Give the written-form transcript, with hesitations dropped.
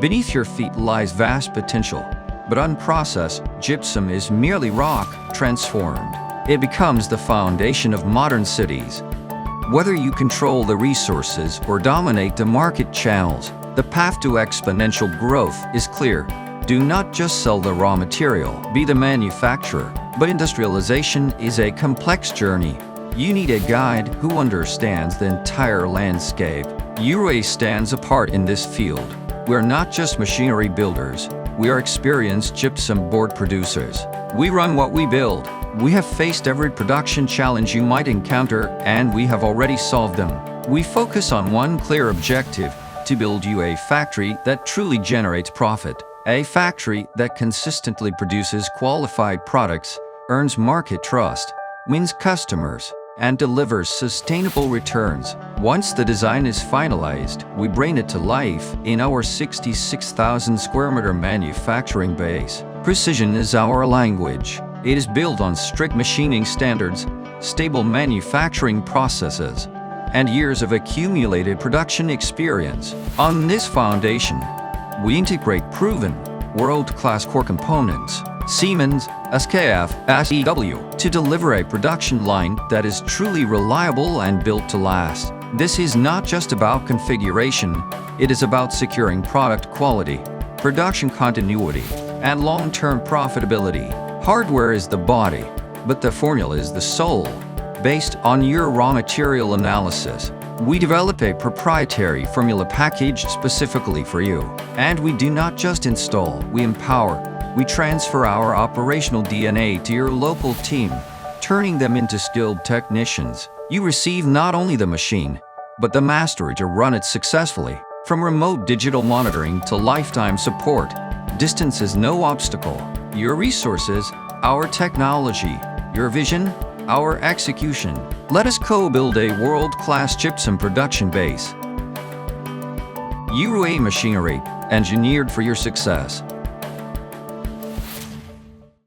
Beneath your feet lies vast potential, but unprocessed, gypsum is merely rock transformed. It becomes the foundation of modern cities. Whether you control the resources or dominate the market channels, the path to exponential growth is clear. Do not just sell the raw material, be the manufacturer. But industrialization is a complex journey. You need a guide who understands the entire landscape. Yurui stands apart in this field. We're not just machinery builders, we are experienced gypsum board producers. We run what we build. We have faced every production challenge you might encounter, and we have already solved them. We focus on one clear objective: to build you a factory that truly generates profit. A factory that consistently produces qualified products, earns market trust, wins customers, and delivers sustainable returns. Once the design is finalized, we bring it to life in our 66,000 square meter manufacturing base. Precision is our language. It is built on strict machining standards, stable manufacturing processes, and years of accumulated production experience. On this foundation, we integrate proven, world-class core components, Siemens, SKF, SEW, to deliver a production line that is truly reliable and built to last. This is not just about configuration, it is about securing product quality, production continuity, and long-term profitability. Hardware is the body, but the formula is the soul. Based on your raw material analysis, we develop a proprietary formula packaged specifically for you. And we do not just install, we empower. We transfer our operational DNA to your local team, turning them into skilled technicians. You receive not only the machine, but the mastery to run it successfully. From remote digital monitoring to lifetime support, distance is no obstacle. Your resources, our technology, your vision, our execution. Let us co-build a world-class gypsum production base. Yurui Machinery, engineered for your success.